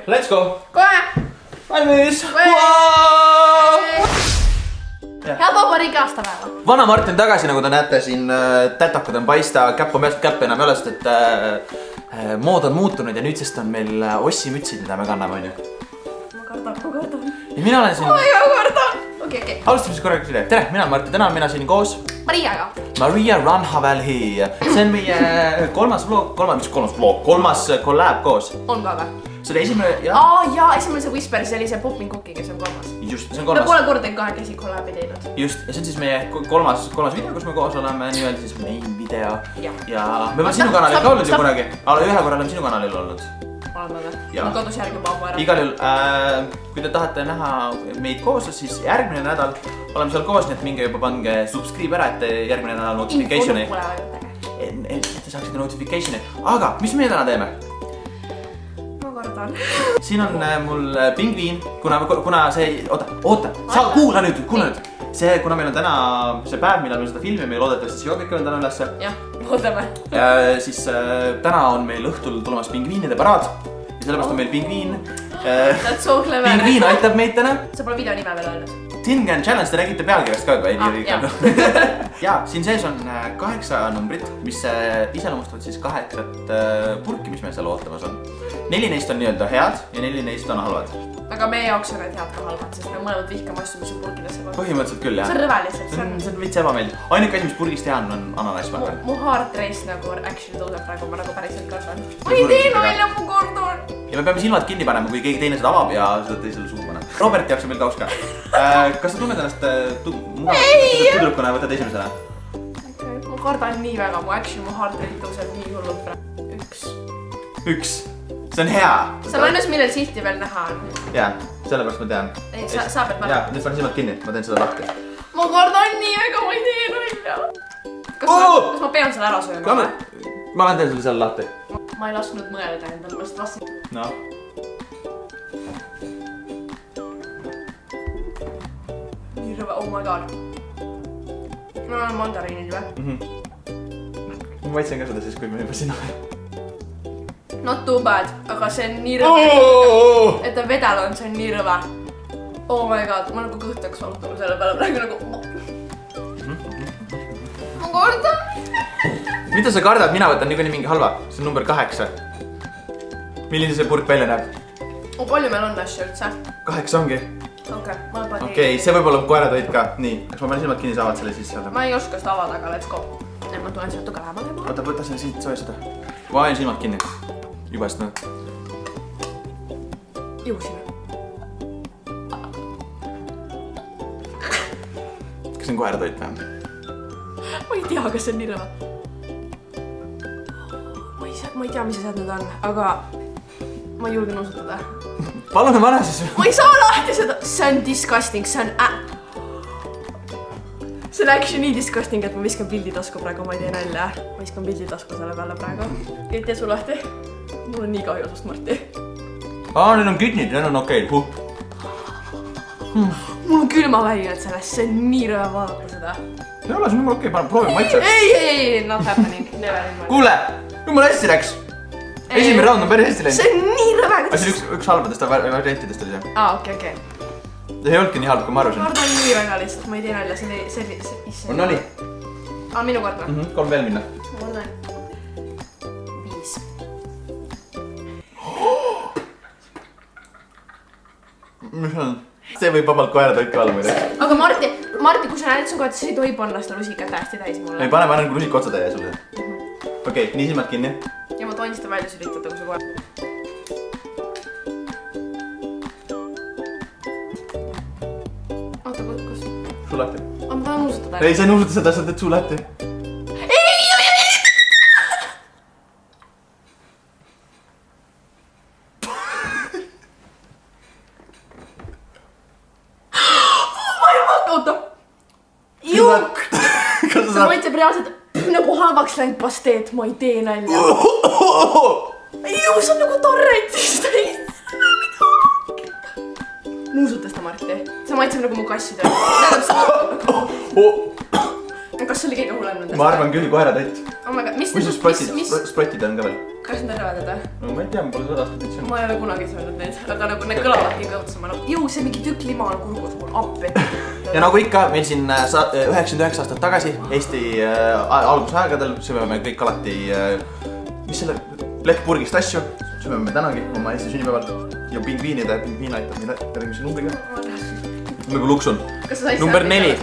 Let's go! Kohe! Valmis! Head vabariigi aastapäeva! Vana Martin tagasi, nagu te näete siin, tätakad on paista, käpp on peast käpp enam ei ole, sest et mood on muutunud ja nüüdsest on meil ossimütsid, mida me kanname, on ju. Ma kardan. Ja mina olen siin... Ma kardan! Okei. Alustame siis korraks üle. Tere, mina olen Martin, täna mina siin koos Mariaga. Maria Ranhavelhi. See on meie kolmas collab koos. On ka või? See oli esimene, Jaa, esimene see Whisper, see oli see Popping Cookie, kes on kolmas. Just, see on Me kolmas. pole kordagi kahekesi collabi teinud. Just, ja see on siis meie kolmas video, kus me koos oleme, nii-öelda siis main video. Ja me oleme sinu kanalil ka olnud ju kunagi. Ühe korra oleme sinu kanalil olnud. Oleme või? Ma kodus järgi juba ammu ära. Igal juhul, kui te tahate näha meid koos, siis järgmine nädal oleme seal koos, nii et minge juba pange subscribe ära, et järgmine nädal notificationi. Info nuppule vajutage. Et te saaksite notificationi. Aga, mis me täna teeme? Siin on mul pingviin, kuna see... Oota, saa kuula nüüd. See, kuna meil on täna see päev, millal me seda filmime ja loodetavasti see joogik on täna ülesse. Jah, loodame. Siis täna on meil õhtul tulemas pingviinide paraad. Ja sellepärast on meil pingviin. That's so clever. Pingviin aitab meid täna. Sa pole video nime veel öelnud. Tingan Challenge, te räägite pealkirjast ka ja, siin sees on 8 numbrit, mis iseloomustavad siis 8 purki, mis meil seal ootamas on. 4 neist on nii-öelda head ja 4 neist on halvad. Aga meie jaoks on need head ka halvad, sest me mõlemad vihkame asju, mis on purkidesse pannud. Põhimõtteliselt küll, jah. See on rõve lihtsalt. See on veits ebameeldiv. Ainuke asi, mis purgist hea on ananas, ma arvan. Mu heart race nagu actually tõuseb praegu, ma nagu päriselt kardan. Ma ei tee nalja, mu kordon! Ja me peame silmad kinni panema, kui keegi teine seda avab ja seda teisele suhu paneb. Robert jaoks on meil kauska. Kas sa tunned ennast tüdrukuna ja võtad esimesena? Ma kardan nii väga, mu heart rate tõuseb nii hullult praegu. 1. See on hea. See on ainus, millel sihti veel näha on. Jaa, sellepärast ma tean. Ei, sa pead panema. Jaa, nüüd panen silmad kinni, ma teen seda lahti. Ma kardan nii väga, ma ei tee nalja. Kas ma pean selle ära sööma? Ma lähen teen sulle selle lahti. Ma ei lasknud mõelda endale, ma lihtsalt lasin. No. Nii rõve, oh my god. No on mandariinid või? Ma maitsen ka seda siis, kui me juba siin oleme. Not too bad, aga see on nii rõve. Et ta vedel on, see on nii rõve. Oh my god, ma nagu kõhtaks valutama selle peale praegu nagu... Ma kardan. Mida sa kardad? Mina võtan niikuinii mingi halva. See on number 8. Milline see purk välja näeb? Palju meil on asju üldse? 8 ongi. Okei, see võib olla koeratoit ka. Nii, kas ma panen silmad kinni, saavad selle sisse olla? Ma ei oska seda avada, aga let's go. Ma tulen seda tugevama teema. Oota, võta selle siit soojastada. Ma panen silmad kinni. Juba seda. Jõusime. Kas see on koeratoit või? Ma ei tea, kas see on nii rõve. Ma ei tea, mis asjad need on, aga ma ei julge nuusutada. Palun vana siis. Ma ei saa lahti seda. See on disgusting, see on See on actually nii disgusting, et ma viskan pildi tasku praegu, ma ei tee nalja. Ma viskan pildi tasku selle peale praegu. Tee su lahti. Mul on nii kahju sust, Marti. Need on kütnid, need on okei. Mul on külmavärinad sellest, see on nii rõve vaadata seda. Ei ole, see on okei, proovime maitse. Ei, not happening. Kuule, jumala hästi läks. Esimene raund on päris hästi läinud. See on nii rõve. Aga see on üks halbadest variantidest oli see. Okei. See ei olnudki nii halb, kui ma arvasin. Ma arvan nii väga lihtsalt, ma ei tee nalja, see on nali. Minu kord või? 3 veel minna. Ma arvan 5. Mis on? See võib vabalt koeratoit ka olla muide. Aga Marti, kui sa näed sun kohta, siis ei tohi panna seda lusikat täiesti täis mulle. Ei pane, ma annan kui lusika otsa täie sulle. Okei, nii silmad kinni. Ja ma toon seda välja sülitada, kui sa kohe. Oota, kus? Suu lahti. Ma tahan nuusutada. Ei, sa ei nuusuta seda, sa teed suu lahti. Oota. Juk! Sa mõtleb reaalselt nagu halvaks läinud pasteet, ma ei tee nalja. Ju, see on nagu torrentist. Nuusuta seda, Marti. See maitseb nagu mu kassidele. Kas see oli kõige hullem nendest? Ma arvan küll koeratoit. Oh my god, mis... Või sprotid on ka veel? Kas need arvad seda? No ma ei tea, ma pole seda aastat nüüd Ma ei ole kunagi söönud neid, aga nagu need kõlavadki kõutsema. Jõu, see mingi tükk lima on kurgus mul appi. Ja nagu ikka, meil siin 99 aastat tagasi Eesti algusaegadel sööme kõik alati mis selle plekkpurgist asju sööme me tänagi oma Eesti sünnipäeval ja pingviin aitab meile järgmise numbriga. Nagu luksun. Number 4.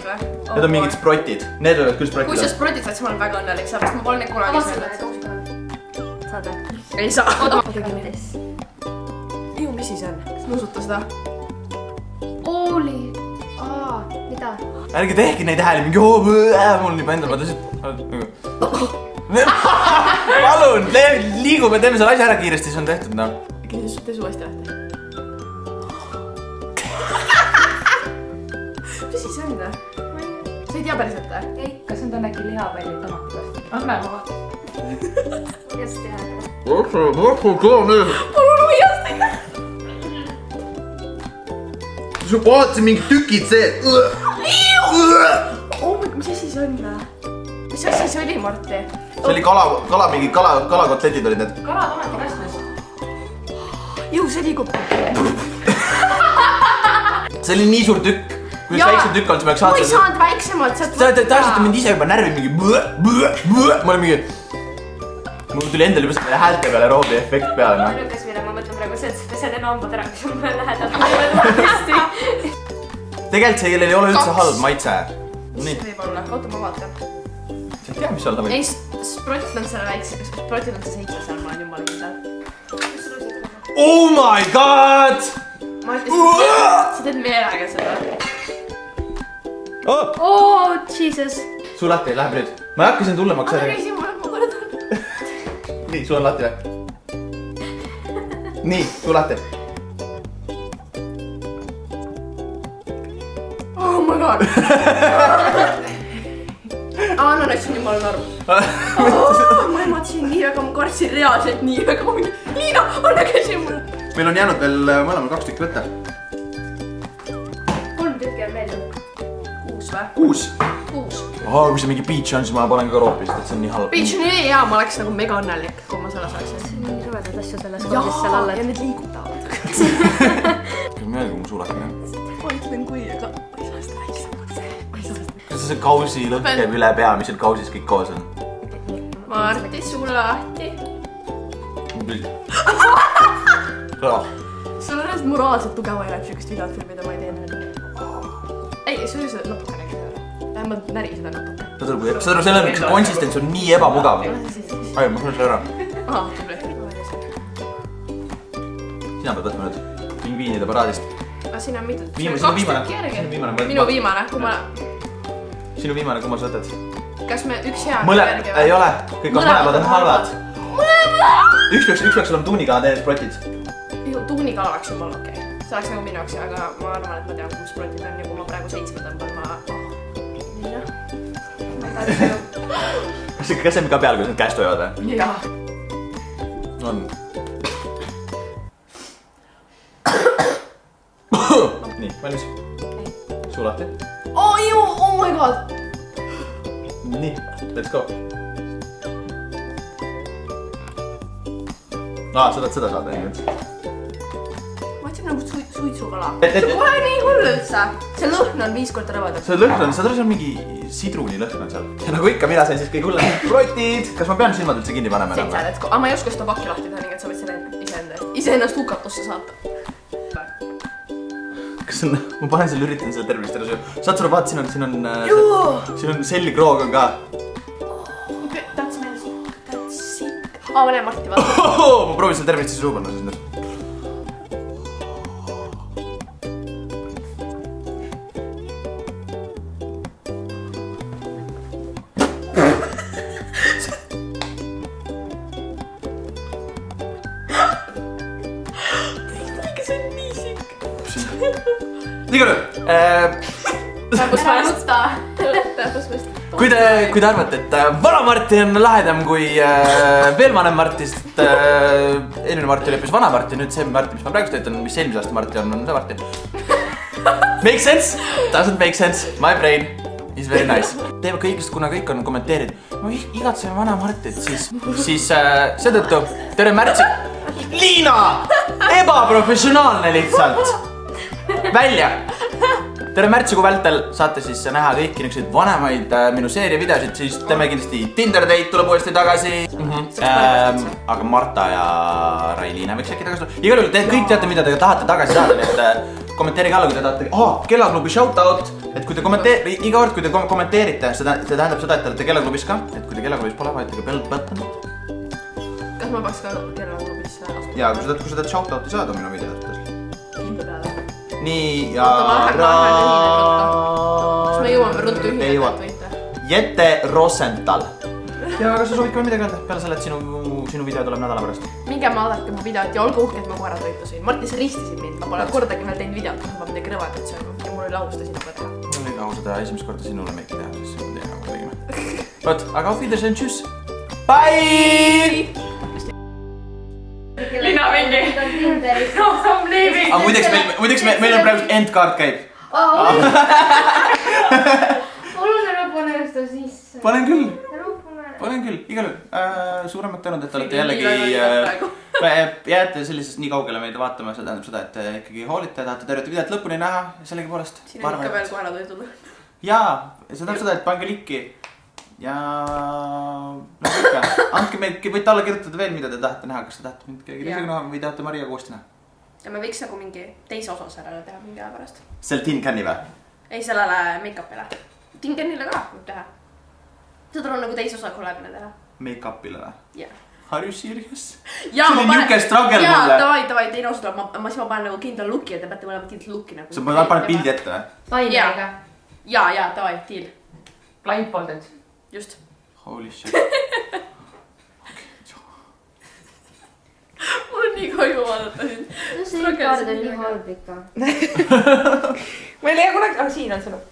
Need on mingid sprotid. Need võivad küll sprotid. Kui sa sprotid saad, siis ma olen väga õnnelik, sellepärast ma pole neid kunagi söönud. Saad või? Ei saa. Oota, Ju, mis siis on? Nuusuta seda. Ooli. Mida? Ärge tehke neid hääli, mingi mul on juba endal, ma tõsid. Palun, liigume, teeme selle asja ära kiiresti, see on tehtud, noh. Tee su hästi lahti. Mis siis on? Sa ei tea päriselt, või? Ei, kas need on äkki lihapalli tomatid? Anna ma vaatan. Just teha. Palun hoiast teid! Su vaatasin mingid tükid see. Oh my god, mis asi see on? Mis asi see oli, Marti? See oli mingi kalakotletid olid need. Kala tomati kasvas. Jõu, see liigub. See oli nii suur tükk. Kui väiksem tükk olnud, siis ma oleks Ma ei saanud väiksemalt. Te tahtsite mind ise juba närvi mingi ma olin mingi... Mul tuli endal juba selle häälte peale roobi efekt peale. Lükas mille ma mõtlen praegu see, et pesen enne hambad ära, kui sul lähedal. Tegelikult see ei ole üldse halb maitse. Mis võib olla? Oota, ma vaatan. Sa ei tea, mis olla võib? Ei, sprotid on selle väikse. Sprotid on see 7 seal, ma olen jumala kindel. Oh my god! Marti, sa teed meelega seda. Oh, Jesus. Sul lahti, läheb nüüd. Ma ei hakka siin tulla maksa. Aga käisin mulle, ma kordan. Nii, sul on lahti või? Nii, sul lahti. Oh my god. Anna nüüd siin jumala naru. Ma ematasin nii väga, ma kartsin reaalselt nii väga. Liina, anna käsi mulle. Meil on jäänud veel mõlemal 2 tükki võtta. 3 tükki on veel. 6 või? 6. 6. Kui see mingi beach on, siis ma panen ka roopist, et see on nii halb. Beach on nii hea, ma oleks nagu mega õnnelik, kui ma selle saaksin. See on nii rõvedad asju selles kodis seal all. Ja need liigutavad. Kas ma ei kui mu sulake on? Ma ütlen kui, aga ma ei saa seda väiksemaks. Kas see kausi lõpp käib üle pea, mis seal kausis kõik koos on? Marti, suu lahti. Sul on hästi moraalselt tugeva elab siukest videot filmida, ma ei tee nüüd. Ei, see oli see natukene käis ära. Vähemalt näri seda natuke. Saad aru, selle konsistents on nii ebamugav. Ai, ma sain selle ära. Aha, tubli. Sina pead võtma nüüd pingviinide paraadist. Aga siin on mitu. Viimane. Minu viimane, kui ma... Sinu viimane, kui ma sa võtad. Kas me üks hea... Ei ole, kõik on mõlemad on halvad. Üks peaks olema tuunikala teine sprotid. Tuunikala oleks juba okei. See oleks nagu minu jaoks, aga ma arvan, et ma tean, kus sprotid on ja kui ma praegu 7 tõmban, Kas see on ka peal, kui sa need käest hoiavad või? Jah. On. Nii, valmis? Suu lahti. Oh my god! Nii, let's go. Seda saada nüüd. Ma ütlen nagu suitsukala. Et- See pole nii hull üldse. See lõhn on 5 korda rõvedam. See lõhn on, saad aru, see on mingi sidruni lõhn on seal. Ja nagu ikka, mina sain siis kõik hullem sprotid. Kas ma pean silmad üldse kinni panema? 7 let's go. Aga ma ei oska seda pakki lahti teha, nii et sa võid selle iseennast hukatusse saata. Kas on, ma panen selle, üritan selle tervist ära söö. Saad sulle vaata, siin on sellikroog on ka. Okay, that's sick. Ma näen Marti vaata. Ma proovin selle tervist suu panna siis nüüd. See on nii sick. Igal kui te arvate, et vana Marti on lahedam kui veel vanem Marti, sest eelmine Marti oli hoopis vana Marti, nüüd see Marti, mis ma praegu töötan, mis eelmise aasta Marti on see Marti. Make sense? Doesn't make sense. My brain Is very nice. Teeme kõigest, kuna kõik on kommenteerinud. No igatseme vana Martit, siis seetõttu tere märtsi. Liina! Ebaprofessionaalne lihtsalt. Välja. Tere märtsikuu vältel saate siis näha kõiki niisuguseid vanemaid minu seeria videosid, siis teeme kindlasti Tinder date tuleb uuesti tagasi. Aga Marta ja Railiina võiks äkki tagasi tulla. Igal juhul te kõik teate, mida te tahate tagasi saada, nii et kommenteerige alla, kui te tahate. Kellaklubi shoutout, et kui te iga kord, kui te kommenteerite, see tähendab seda, et te olete kellaklubis ka. Et kui te kellaklubis pole, vajutage bell buttonit. Kas ma peaks ka kellaklubis astuma? Jaa, kui sa teed shoutouti saada minu videotes. Kindla peale. Nii ja kas me jõuame ruttu ühineda, et võita? Jette Rosenthal. Ja kas sa soovid ka midagi öelda? Peale selle, et sinu video tuleb nädala pärast. Minge vaadake mu videot ja olgu uhke, et ma koerad võitlusin. Martis ristisid mind, ma pole kordagi veel teinud videot, kus ma midagi rõvedat sööma ja mul oli lausta sinuga teha. Mul oli au seda esimest korda sinule meiki teha, siis me teeme nagu tegime. Võt, aga auf Wiedersehen, tšüss! Bye! Lina mingi. Aga muideks meil on praegu endkaart käib. Palun ära pane seda sisse. Panen küll, igal juhul. Suuremad tänud, et olete jällegi jääte sellises nii kaugele meid vaatama, see tähendab seda, et te ikkagi hoolite, tahate tervete videot lõpuni näha ja sellegi poolest. Siin on ikka veel koerad võitud. Jaa, see tähendab seda, et pange likki. Ja nagu ikka, andke meid, võite alla kirjutada veel, mida te tahate näha, kas te tahate mind kedagi teisega näha või tahate Maria koosti näha. Ja me võiks nagu mingi teise osa sellele teha mingi aja pärast. Sel Tin Can'i või? Ei, sellele make-upile. Tin Can'ile ka võib teha. Seda on nagu teise osa kolebine teha. Make-upile või? Jah. Are you serious? See oli niuke struggle mulle. Jaa, davai, teine osa tuleb. Ma siis ma panen nagu kindla looki ja te peate mõlemad kindla looki nagu. Sa paned pildi ette või? Taimega. Jaa, davai, deal. Blindfolded. Just. Holy shit. Mul on nii kahju vaadata sind. No see kaard on nii halb ikka. Ma ei leia kunagi, aga siin on sõnum.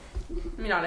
Mina